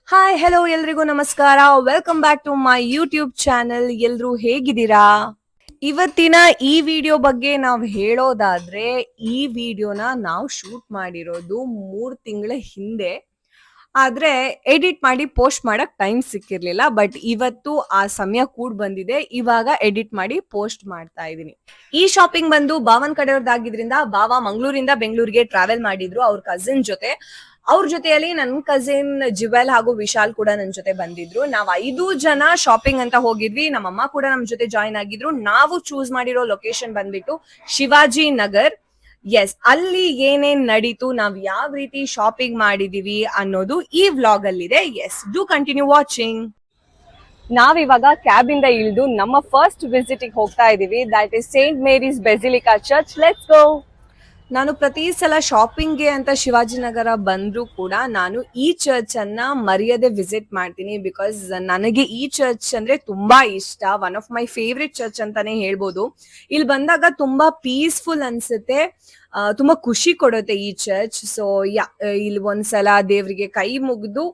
Hi hello ಎಲ್ರಿಗೂ ನಮಸ್ಕಾರ. Welcome back to my YouTube channel. ಎಲ್ರು ಹೇಗಿದ್ದೀರಾ? ಇವತ್ತಿನ ಈ ವಿಡಿಯೋ ಬಗ್ಗೆ ನಾವು ಹೇಳೋದಾದ್ರೆ, ಈ ವಿಡಿಯೋನ ನಾವು ಶೂಟ್ ಮಾಡಿರೋದು 3 ತಿಂಗಳ ಹಿಂದೆ. ಆದ್ರೆ ಎಡಿಟ್ ಮಾಡಿ ಪೋಸ್ಟ್ ಮಾಡಕ್ ಟೈಮ್ ಸಿಕ್ಕಿರ್ಲಿಲ್ಲ. ಬಟ್ ಇವತ್ತು ಆ ಸಮಯ ಕೂಡ ಬಂದಿದೆ. ಇವಾಗ ಎಡಿಟ್ ಮಾಡಿ ಪೋಸ್ಟ್ ಮಾಡ್ತಾ ಇದೀನಿ. ಈ ಶಾಪಿಂಗ್ ಬಂದು ಭಾವನ್ ಕಡೆಯವ್ರದ್ದಾಗಿದ್ರಿಂದ ಭಾವ ಮಂಗಳೂರಿಂದ ಬೆಂಗಳೂರಿಗೆ ಟ್ರಾವೆಲ್ ಮಾಡಿದ್ರು ಅವ್ರ ಕಸಿನ್ ಜೊತೆ. ಅವ್ರ ಜೊತೆಯಲ್ಲಿ ನನ್ ಕಸಿನ್ ಜಿವೆಲ್ ಹಾಗೂ ವಿಶಾಲ್ ಕೂಡ ನನ್ ಜೊತೆ ಬಂದಿದ್ರು. ನಾವ್ 5 ಜನ ಶಾಪಿಂಗ್ ಅಂತ ಹೋಗಿದ್ವಿ. ನಮ್ಮಮ್ಮ ಕೂಡ ನಮ್ ಜೊತೆ ಜಾಯಿನ್ ಆಗಿದ್ರು. ನಾವು ಚೂಸ್ ಮಾಡಿರೋ ಲೊಕೇಶನ್ ಬಂದ್ಬಿಟ್ಟು ಶಿವಾಜಿ ನಗರ್. ಎಸ್, ಅಲ್ಲಿ ಏನೇನ್ ನಡೀತು, ನಾವ್ ಯಾವ ರೀತಿ ಶಾಪಿಂಗ್ ಮಾಡಿದೀವಿ ಅನ್ನೋದು ಈ ವ್ಲಾಗ್ ಅಲ್ಲಿದೆ. Yes, do continue watching. ನಾವಿವಾಗ ಕ್ಯಾಬ್ ಇಂದ ಇಳಿದು ನಮ್ಮ ಫಸ್ಟ್ ವಿಸಿಟ್ ಹೋಗ್ತಾ ಇದೀವಿ. That is Saint Mary's basilica church. Let's go. ನಾನು ಪ್ರತಿ ಸಲ ಶಾಪಿಂಗ್ಗೆ ಅಂತ ಶಿವಾಜಿನಗರ ಬಂದ್ರು ಕೂಡ ನಾನು ಈ ಚರ್ಚ್ ಅನ್ನ ಮರೆಯದೆ ವಿಸಿಟ್ ಮಾಡ್ತೀನಿ. ಬಿಕಾಸ್ ನನಗೆ ಈ ಚರ್ಚ್ ಅಂದ್ರೆ ತುಂಬಾ ಇಷ್ಟ. One of my favourite church ಅಂತಾನೆ ಹೇಳ್ಬೋದು. ಇಲ್ಲಿ ಬಂದಾಗ ತುಂಬಾ ಪೀಸ್ಫುಲ್ ಅನ್ಸುತ್ತೆ, ತುಂಬಾ ಖುಷಿ ಕೊಡುತ್ತೆ ಈ ಚರ್ಚ್. ಸೊ ಇಲ್ಲಿ ಒಂದ್ಸಲ ದೇವ್ರಿಗೆ ಕೈ ಮುಗಿದು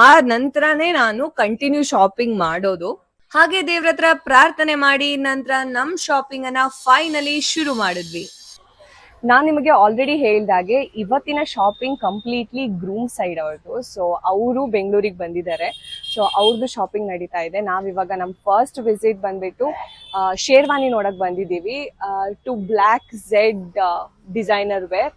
ಆ ನಂತರನೇ ನಾನು ಕಂಟಿನ್ಯೂ ಶಾಪಿಂಗ್ ಮಾಡೋದು. ಹಾಗೆ ದೇವ್ರ ಹತ್ರ ಪ್ರಾರ್ಥನೆ ಮಾಡಿ ನಂತರ ನಮ್ ಶಾಪಿಂಗ್ ಅನ್ನ ಫೈನಲಿ ಶುರು ಮಾಡಿದ್ವಿ. ನಾನ್ ನಿಮಗೆ ಆಲ್ರೆಡಿ ಹೇಳ್ದಾಗೆ ಇವತ್ತಿನ ಶಾಪಿಂಗ್ ಕಂಪ್ಲೀಟ್ಲಿ ಗ್ರೂಮ್ ಸೈಡ್ ಅವ್ರದ್ದು. ಸೊ ಅವರು ಬೆಂಗಳೂರಿಗೆ ಬಂದಿದ್ದಾರೆ. ಸೊ ಅವ್ರದ್ದು ಶಾಪಿಂಗ್ ನಡೀತಾ ಇದೆ. ನಾವಿವಾಗ ನಮ್ ಫಸ್ಟ್ ವಿಸಿಟ್ ಬಂದ್ಬಿಟ್ಟು ಶೇರ್ವಾನಿ ನೋಡಕ್ ಬಂದಿದ್ದೀವಿ. To black Z designer wear.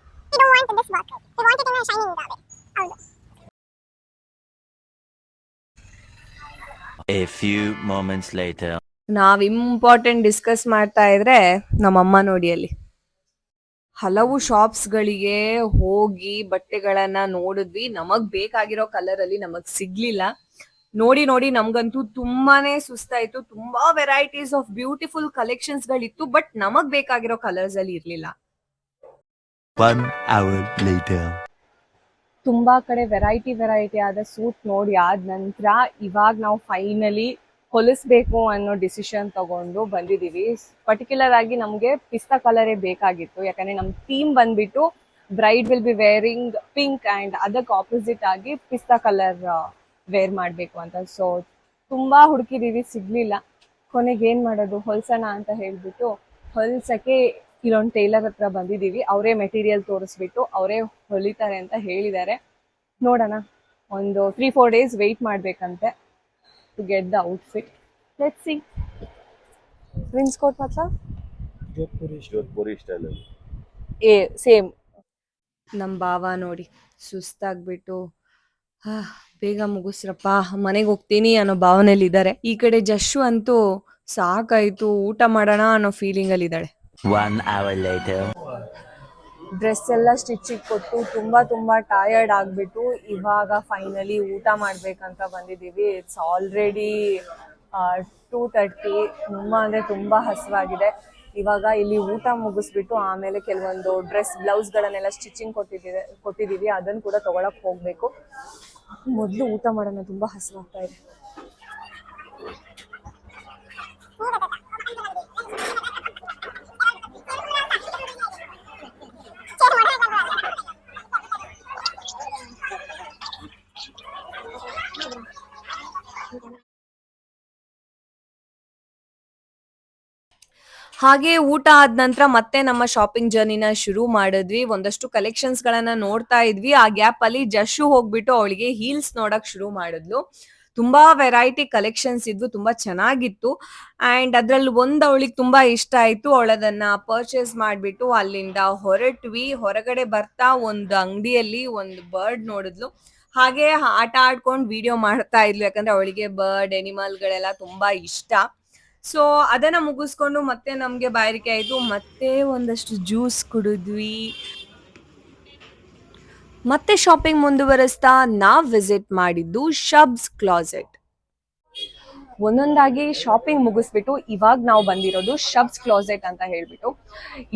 A few moments later. ನಾವ್ ಇಂಪಾರ್ಟೆಂಟ್ ಡಿಸ್ಕಸ್ ಮಾಡ್ತಾ ಇದ್ರೆ ನಮ್ಮಮ್ಮ ನೋಡಿ ಅಲ್ಲಿ ಹಲವು ಶಾಪ್ಸ್ ಗಳಿಗೆ ಹೋಗಿ ಬಟ್ಟೆಗಳನ್ನ ನೋಡಿದ್ವಿ. ನಮಗ್ ಬೇಕಾಗಿರೋ ಕಲರ್ ಅಲ್ಲಿ ನಮಗ್ ಸಿಗ್ಲಿಲ್ಲ. ನೋಡಿ ನೋಡಿ ನಮ್ಗಂತೂ ತುಂಬಾನೇ ಸುಸ್ತಾಯ್ತು. ತುಂಬಾ ವೆರೈಟೀಸ್ ಆಫ್ ಬ್ಯೂಟಿಫುಲ್ ಕಲೆಕ್ಷನ್ಸ್ ಗಳಿತ್ತು, ಬಟ್ ನಮಗ್ ಬೇಕಾಗಿರೋ ಕಲರ್ಸ್ ಅಲ್ಲಿ ಇರ್ಲಿಲ್ಲ. 1 hour later. ತುಂಬಾ ಕಡೆ ವೆರೈಟಿ ಆದ ಸೂಟ್ ನೋಡಿ ಆದ ನಂತರ ಇವಾಗ ನಾವು ಫೈನಲಿ ಹೊಲಿಸ್ಬೇಕು ಅನ್ನೋ ಡಿಸಿಷನ್ ತಗೊಂಡು ಬಂದಿದೀವಿ. ಪರ್ಟಿಕ್ಯುಲರ್ ಆಗಿ ನಮ್ಗೆ ಪಿಸ್ತಾ ಕಲರೇ ಬೇಕಾಗಿತ್ತು. ಯಾಕಂದ್ರೆ ನಮ್ ಥೀಮ್ ಬಂದ್ಬಿಟ್ಟು bride will be varying pink and ಅದಕ್ಕೆ ಆಪೋಸಿಟ್ ಆಗಿ ಪಿಸ್ತಾ ಕಲರ್ ವೇರ್ ಮಾಡ್ಬೇಕು ಅಂತ. ಸೊ ತುಂಬಾ ಹುಡುಕಿದೀವಿ, ಸಿಗ್ಲಿಲ್ಲ. ಕೊನೆಗೆ ಏನ್ ಮಾಡೋದು, ಹೊಲ್ಸೋಣ ಅಂತ ಹೇಳ್ಬಿಟ್ಟು ಹೊಲ್ಸಕ್ಕೆ ಇಲ್ಲೊಂದು ಟೈಲರ್ ಹತ್ರ ಬಂದಿದೀವಿ. ಅವರೇ ಮೆಟೀರಿಯಲ್ ತೋರಿಸ್ಬಿಟ್ಟು ಅವರೇ ಹೊಲಿತಾರೆ ಅಂತ ಹೇಳಿದ್ದಾರೆ. ನೋಡೋಣ, ಒಂದು 3-4 ಡೇಸ್ ವೆಯ್ಟ್ ಮಾಡ್ಬೇಕಂತೆ to get the outfit. Let's see. Prince coat ಮಾತ್ರ ಜೋಧ್ಪುರಿ ಸ್ಟೈಲ್ ಸೇಮ್. ನಮ್ ಭಾವ ನೋಡಿ ಸುಸ್ತಾಗ್ಬಿಟ್ಟು ಬೇಗ ಮುಗಿಸ್ರಪ್ಪ ಮನೆಗೆ ಹೋಗ್ತೀನಿ ಅನ್ನೋ ಭಾವನೆಯಲ್ಲಿ ಇದ್ದಾರೆ. ಈ ಕಡೆ ಜಶು ಅಂತೂ ಸಾಕಾಯ್ತು, ಊಟ ಮಾಡೋಣ ಅನ್ನೋ ಫೀಲಿಂಗ್ ಅಲ್ಲಿ ಇದ್ದಾಳೆ. 1 hour later. ಡ್ರೆಸ್ ಎಲ್ಲ ಸ್ಟಿಚಿಂಗ್ ಕೊಟ್ಟು ತುಂಬಾ ಟಯರ್ಡ್ ಆಗ್ಬಿಟ್ಟು ಇವಾಗ ಫೈನಲಿ ಊಟ ಮಾಡ್ಬೇಕಂತ ಬಂದಿದ್ದೀವಿ. It's already 2:30. ತುಂಬಾ ಹಸಿವಾಗಿದೆ. ಇವಾಗ ಇಲ್ಲಿ ಊಟ ಮುಗಿಸ್ಬಿಟ್ಟು ಆಮೇಲೆ ಕೆಲವೊಂದು ಡ್ರೆಸ್ ಬ್ಲೌಸ್ಗಳನ್ನೆಲ್ಲ ಸ್ಟಿಚಿಂಗ್ ಕೊಟ್ಟಿದ್ದೀವಿ. ಅದನ್ನು ಕೂಡ ತಗೊಳಕ್ ಹೋಗ್ಬೇಕು. ಮೊದಲು ಊಟ ಮಾಡೋಣ, ತುಂಬಾ ಹಸಿವಾಗ್ತಾ ಇದೆ. ಹಾಗೆ ಊಟ ಆದ ನಂತರ ಮತ್ತೆ ನಮ್ಮ ಶಾಪಿಂಗ್ ಜರ್ನಿನ ಶುರು ಮಾಡಿದ್ವಿ. ಒಂದಷ್ಟು ಕಲೆಕ್ಷನ್ಸ್ ಗಳನ್ನ ನೋಡ್ತಾ ಇದ್ವಿ. ಆ ಗ್ಯಾಪ್ ಅಲ್ಲಿ ಜಶು ಹೋಗ್ಬಿಟ್ಟು ಅವಳಿಗೆ ಹೀಲ್ಸ್ ನೋಡಕ್ ಶುರು ಮಾಡಿದ್ಲು. ತುಂಬಾ ವೆರೈಟಿ ಕಲೆಕ್ಷನ್ಸ್ ಇದ್ವು, ತುಂಬಾ ಚೆನ್ನಾಗಿತ್ತು. ಅಂಡ್ ಅದ್ರಲ್ಲಿ ಒಂದ್ ಅವಳಿಗೆ ತುಂಬಾ ಇಷ್ಟ ಆಯ್ತು. ಅವಳದನ್ನ ಪರ್ಚೇಸ್ ಮಾಡ್ಬಿಟ್ಟು ಅಲ್ಲಿಂದ ಹೊರಟ್ವಿ. ಹೊರಗಡೆ ಬರ್ತಾ ಒಂದು ಅಂಗಡಿಯಲ್ಲಿ ಒಂದು ಬರ್ಡ್ ನೋಡಿದ್ಲು. ಹಾಗೆ ಆಟ ಆಡ್ಕೊಂಡು ವಿಡಿಯೋ ಮಾಡ್ತಾ ಇದ್ಲು. ಯಾಕಂದ್ರೆ ಅವಳಿಗೆ ಬರ್ಡ್ ಎನಿಮಲ್ ಗಳೆಲ್ಲ ತುಂಬಾ ಇಷ್ಟ. ಸೊ ಅದನ್ನ ಮುಗಿಸ್ಕೊಂಡು ಮತ್ತೆ ನಮ್ಗೆ ಬಾಯಾರಿಕೆ ಆಯ್ತು. ಮತ್ತೆ ಒಂದಷ್ಟು ಜ್ಯೂಸ್ ಕುಡಿದ್ವಿ. ಮತ್ತೆ ಶಾಪಿಂಗ್ ಮುಂದುವರಿಸ್ತಾ ನಾವ್ ವಿಸಿಟ್ ಮಾಡಿದ್ದು ಶಬ್ಸ್ ಕ್ಲಾಸೆಟ್. ಒಂದೊಂದಾಗಿ ಶಾಪಿಂಗ್ ಮುಗಿಸ್ಬಿಟ್ಟು ಇವಾಗ ನಾವು ಬಂದಿರೋದು ಶಬ್ಸ್ ಕ್ಲಾಸೆಟ್ ಅಂತ ಹೇಳ್ಬಿಟ್ಟು.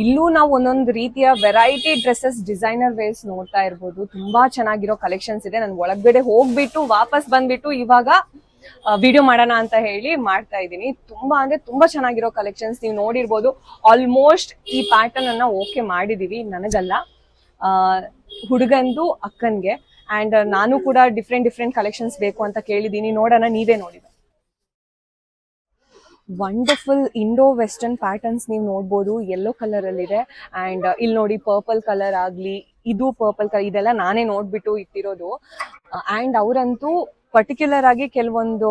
ಇಲ್ಲೂ ನಾವು ಒಂದೊಂದು ರೀತಿಯ ವೆರೈಟಿ ಡ್ರೆಸ್ಸಸ್, ಡಿಸೈನರ್ ವೇರ್ಸ್ ನೋಡ್ತಾ ಇರ್ಬೋದು. ತುಂಬಾ ಚೆನ್ನಾಗಿರೋ ಕಲೆಕ್ಷನ್ಸ್ ಇದೆ. ನಾನು ಒಳಗಡೆ ಹೋಗ್ಬಿಟ್ಟು ವಾಪಸ್ ಬಂದ್ಬಿಟ್ಟು ಇವಾಗ ವಿಡಿಯೋ ಮಾಡೋಣ ಅಂತ ಹೇಳಿ ಮಾಡ್ತಾ ಇದ್ದೀನಿ. ತುಂಬಾ ಚೆನ್ನಾಗಿರೋ ಕಲೆಕ್ಷನ್ಸ್ ನೀವು ನೋಡಿರ್ಬೋದು. ಆಲ್ಮೋಸ್ಟ್ ಈ ಪ್ಯಾಟರ್ನ್ ಅನ್ನ ಓಕೆ ಮಾಡಿದೀವಿ, ನನಗಲ್ಲ ಹುಡುಗಂದು ಅಕ್ಕನ್ಗೆ. ಅಂಡ್ ನಾನು ಕೂಡ ಡಿಫ್ರೆಂಟ್ ಕಲೆಕ್ಷನ್ಸ್ ಬೇಕು ಅಂತ ಕೇಳಿದೀನಿ, ನೋಡೋಣ, ನೀವೇ ನೋಡಿ. ವಂಡರ್ಫುಲ್ ಇಂಡೋ ವೆಸ್ಟರ್ನ್ ಪ್ಯಾಟರ್ನ್ಸ್ ನೀವು ನೋಡ್ಬೋದು, ಯೆಲ್ಲೋ ಕಲರ್ ಅಲ್ಲಿ ಇದೆ. ಅಂಡ್ ಇಲ್ಲಿ ನೋಡಿ ಪರ್ಪಲ್ ಕಲರ್ ಆಗ್ಲಿ, ಇದು ಪರ್ಪಲ್ ಕಲರ್, ಇದೆಲ್ಲ ನಾನೇ ನೋಡ್ಬಿಟ್ಟು ಇಟ್ಟಿರೋದು. ಅಂಡ್ ಅವರಂತೂ ಪರ್ಟಿಕ್ಯುಲರ್ ಆಗಿ ಕೆಲವೊಂದು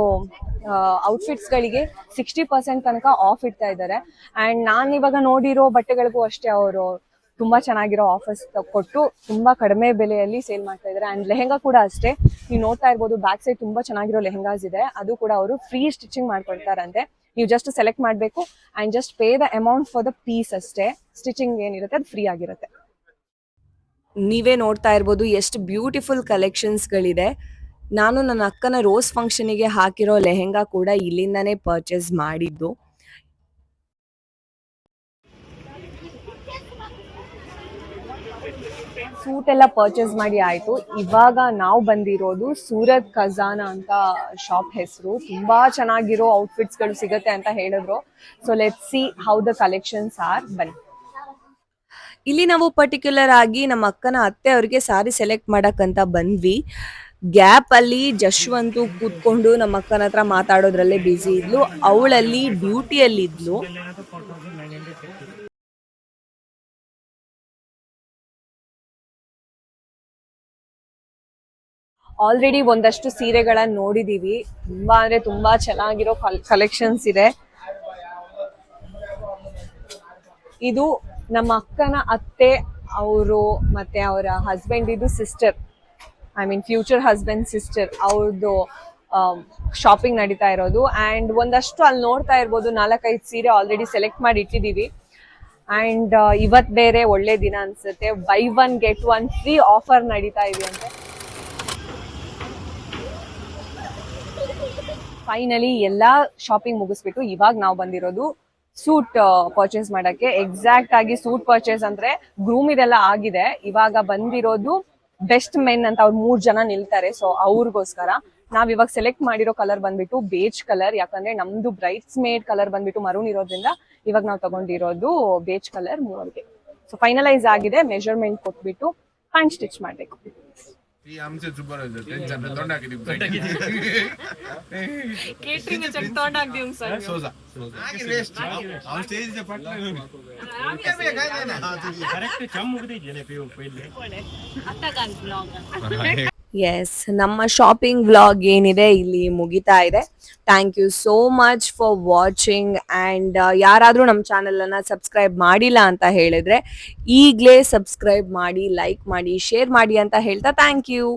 ಔಟ್ಫಿಟ್ಸ್ ಗಳಿಗೆ 60% ತನಕ ಆಫ್ ಇಡ್ತಾ ಇದ್ದಾರೆ. ಅಂಡ್ ನಾನು ಇವಾಗ ನೋಡಿರೋ ಬಟ್ಟೆಗಳಿಗೂ ಅಷ್ಟೇ ಅವರು ತುಂಬಾ ಚೆನ್ನಾಗಿರೋ ಆಫರ್ಸ್ ಕೊಟ್ಟು ತುಂಬಾ ಕಡಿಮೆ ಬೆಲೆಯಲ್ಲಿ ಸೇಲ್ ಮಾಡ್ತಾ ಇದ್ದಾರೆ. ಅಂಡ್ ಲೆಹೆಂಗಾ ಕೂಡ ಅಷ್ಟೇ, ನೀವು ನೋಡ್ತಾ ಇರ್ಬೋದು ಬ್ಯಾಕ್ ಸೈಡ್ ತುಂಬಾ ಚೆನ್ನಾಗಿರೋ ಲೆಹೆಂಗಾಸ್ ಇದೆ, ಅದು ಕೂಡ ಅವರು ಫ್ರೀ ಸ್ಟಿಚಿಂಗ್ ಮಾಡ್ಕೊಡ್ತಾರಂತೆ. ನೀವು ಜಸ್ಟ್ ಸೆಲೆಕ್ಟ್ ಮಾಡಬೇಕು and just pay the amount for the piece ಅಷ್ಟೇ. ಸ್ಟಿಚಿಂಗ್ ಏನಿರುತ್ತೆ ಅದು ಫ್ರೀ ಆಗಿರುತ್ತೆ. ನೀವೇ ನೋಡ್ತಾ ಇರ್ಬೋದು ಎಷ್ಟು ಬ್ಯೂಟಿಫುಲ್ ಕಲೆಕ್ಷನ್ಸ್ಗಳಿದೆ. ನಾನು ನನ್ನ ಅಕ್ಕನ ರೋಸ್ ಫಂಕ್ಷನಿಗೆ ಹಾಕಿರೋ ಲೆಹೆಂಗಾ ಕೂಡ ಇಲ್ಲಿಂದಾನೇ ಪರ್ಚೇಸ್ ಮಾಡಿದ್ದು. ಸೂಟ್ ಎಲ್ಲ ಪರ್ಚೇಸ್ ಮಾಡಿ ಆಯ್ತು. ಇವಾಗ ನಾವು ಬಂದಿರೋದು ಸೂರತ್ ಖಜಾನಾ ಅಂತ ಶಾಪ್ ಹೆಸರು. ತುಂಬಾ ಚೆನ್ನಾಗಿರೋ ಔಟ್ಫಿಟ್ಸ್ ಗಳು ಸಿಗತ್ತೆ ಅಂತ ಹೇಳಿದ್ರು. So let's see how the collections are. ಬನ್ನಿ. ಇಲ್ಲಿ ನಾವು ಪರ್ಟಿಕ್ಯುಲರ್ ಆಗಿ ನಮ್ಮ ಅಕ್ಕನ ಅತ್ತೆ ಅವ್ರಿಗೆ ಸಾರಿ ಸೆಲೆಕ್ಟ್ ಮಾಡಕ್ಕಂತ ಬಂದ್ವಿ. ಗ್ಯಾಪ್ ಅಲ್ಲಿ ಜಶ್ವಂತು ಕೂತ್ಕೊಂಡು ನಮ್ಮ ಅಕ್ಕನ ಹತ್ರ ಮಾತಾಡೋದ್ರಲ್ಲೇ ಬ್ಯುಸಿ ಇದ್ಲು. ಅವಳಲ್ಲಿ ಡ್ಯೂಟಿಯಲ್ಲಿ ಇದ್ಲು. ಆಲ್ರೆಡಿ ಒಂದಷ್ಟು ಸೀರೆಗಳನ್ನ ನೋಡಿದೀವಿ. ತುಂಬಾ ಅಂದ್ರೆ ತುಂಬಾ ಚೆನ್ನಾಗಿರೋ ಕಲೆಕ್ಷನ್ಸ್ ಇದೆ. ಇದು ನಮ್ಮ ಅಕ್ಕನ ಅತ್ತೆ ಅವರು ಮತ್ತೆ ಅವರ ಹಸ್ಬೆಂಡ್ ಇದು sister, I mean future husband sister ಅವ್ರದ್ದು ಶಾಪಿಂಗ್ ನಡೀತಾ ಇರೋದು. ಅಂಡ್ ಒಂದಷ್ಟು ಅಲ್ಲಿ ನೋಡ್ತಾ ಇರ್ಬೋದು 4-5 ಸೀರೆ ಆಲ್ರೆಡಿ ಸೆಲೆಕ್ಟ್ ಮಾಡಿ ಇಟ್ಟಿದೀವಿ. ಅಂಡ್ ಇವತ್ ಬೇರೆ ಒಳ್ಳೆ ದಿನ ಅನ್ಸುತ್ತೆ, ಬೈ 1 get 1 ಫ್ರೀ ಆಫರ್ ನಡೀತಾ ಇದೆ ಅಂತೆ. ಫೈನಲಿ ಎಲ್ಲಾ ಶಾಪಿಂಗ್ ಮುಗಿಸ್ಬಿಟ್ಟು ಇವಾಗ ನಾವು ಬಂದಿರೋದು ಸೂಟ್ ಪರ್ಚೇಸ್ ಮಾಡಕ್ಕೆ. ಎಕ್ಸಾಕ್ಟ್ ಆಗಿ ಸೂಟ್ ಪರ್ಚೇಸ್ ಅಂದ್ರೆ ಗ್ರೂಮ್ ಇದೆಲ್ಲ ಆಗಿದೆ. ಇವಾಗ ಬಂದಿರೋದು ಬೆಸ್ಟ್ ಮೆನ್ ಅಂತ ಅವ್ರು 3 ಜನ ನಿಲ್ತಾರೆ. ಸೊ ಅವ್ರಿಗೋಸ್ಕರ ನಾವ್ ಇವಾಗ ಸೆಲೆಕ್ಟ್ ಮಾಡಿರೋ ಕಲರ್ ಬಂದ್ಬಿಟ್ಟು ಬೇಜ್ ಕಲರ್. ಯಾಕಂದ್ರೆ ನಮ್ದು ಬ್ರೈಟ್ಸ್ ಮೇಡ್ ಕಲರ್ ಬಂದ್ಬಿಟ್ಟು ಮರೂನ್ ಇರೋದ್ರಿಂದ ಇವಾಗ ನಾವು ತಗೊಂಡಿರೋದು ಬೇಜ್ ಕಲರ್ 3ಗೆ. ಸೊ ಫೈನಲೈಸ್ ಆಗಿದೆ. ಮೆಜರ್ಮೆಂಟ್ ಕೊಟ್ಬಿಟ್ಟು ಪ್ಯಾಂಟ್ ಸ್ಟಿಚ್ ಮಾಡ್ಬೇಕು. ಎಸ್, ನಮ್ಮ ಶಾಪಿಂಗ್ ವ್ಲಾಗ್ ಏನಿದೆ ಇಲ್ಲಿ ಮುಗಿತಾ ಇದೆ. Thank you so much for watching. And ಯಾರಾದ್ರೂ ನಮ್ಮ ಚಾನೆಲ್ ಅನ್ನ ಸಬ್ಸ್ಕ್ರೈಬ್ ಮಾಡಿಲ್ಲ ಅಂತ ಹೇಳಿದ್ರೆ ಈಗಲೇ ಸಬ್ಸ್ಕ್ರೈಬ್ ಮಾಡಿ, ಲೈಕ್ ಮಾಡಿ, ಶೇರ್ ಮಾಡಿ ಅಂತ ಹೇಳ್ತಾ ಥ್ಯಾಂಕ್ ಯು.